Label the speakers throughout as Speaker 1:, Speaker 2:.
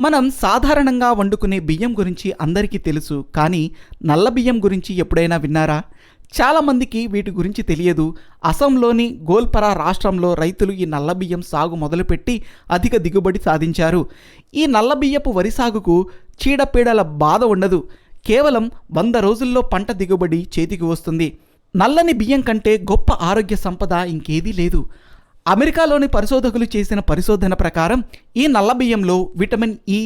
Speaker 1: మనం సాధారణంగా వండుకునే బియ్యం గురించి అందరికీ తెలుసు, కానీ నల్ల బియ్యం గురించి ఎప్పుడైనా విన్నారా? చాలామందికి వీటి గురించి తెలియదు. అసోంలోని గోల్పరా రాష్ట్రంలో రైతులు ఈ నల్ల బియ్యం సాగు మొదలుపెట్టి అధిక దిగుబడి సాధించారు. ఈ నల్ల బియ్యపు వరి సాగుకు చీడపీడల బాధ ఉండదు. కేవలం 100 రోజుల్లో పంట దిగుబడి చేతికి వస్తుంది. నల్లని బియ్యం కంటే గొప్ప ఆరోగ్య సంపద ఇంకేదీ లేదు. అమెరికాలోని పరిశోధకులు చేసిన పరిశోధన ప్రకారం ఈ నల్ల బియ్యంలో vitamin E,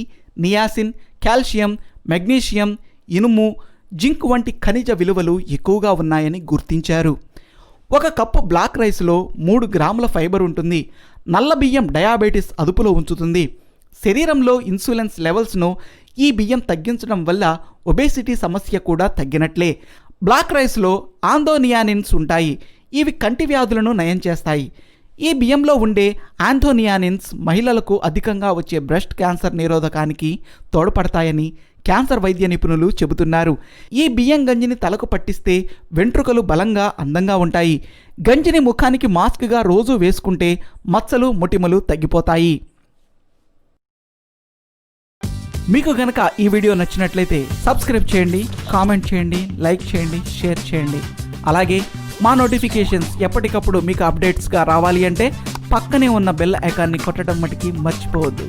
Speaker 1: niacin, calcium, magnesium, ఇనుము, జింక్ వంటి ఖనిజ విలువలు ఎక్కువగా ఉన్నాయని గుర్తించారు. ఒక కప్పు బ్లాక్ రైస్లో 3 గ్రాముల ఫైబర్ ఉంటుంది. నల్ల బియ్యం డయాబెటీస్ అదుపులో ఉంచుతుంది. శరీరంలో ఇన్సులిన్స్ లెవెల్స్ను ఈ బియ్యం తగ్గించడం వల్ల ఒబేసిటీ సమస్య కూడా తగ్గినట్లే. బ్లాక్ రైస్లో ఆంథోనియానిన్స్ ఉంటాయి. ఇవి కంటి వ్యాధులను నయం చేస్తాయి. ఈ బియ్యంలో ఉండే ఆంథోనియానిన్స్ మహిళలకు అధికంగా వచ్చే బ్రెస్ట్ క్యాన్సర్ నిరోధకానికి తోడ్పడతాయని క్యాన్సర్ వైద్య నిపుణులు చెబుతున్నారు. ఈ బియ్యం గంజిని తలకు పట్టిస్తే వెంట్రుకలు బలంగా అందంగా ఉంటాయి. గంజిని ముఖానికి మాస్క్గా రోజు వేసుకుంటే మచ్చలు, మొటిమలు తగ్గిపోతాయి. మీకు గనక ఈ వీడియో నచ్చినట్లయితే సబ్స్క్రైబ్ చేయండి, కామెంట్ చేయండి, లైక్ చేయండి, షేర్ చేయండి. అలాగే మా నోటిఫికేషన్స్ ఎప్పటికప్పుడు మీకు అప్డేట్స్గా రావాలి అంటే పక్కనే ఉన్న బెల్ ఐకాన్ని కొట్టడం మటుకి మర్చిపోవద్దు.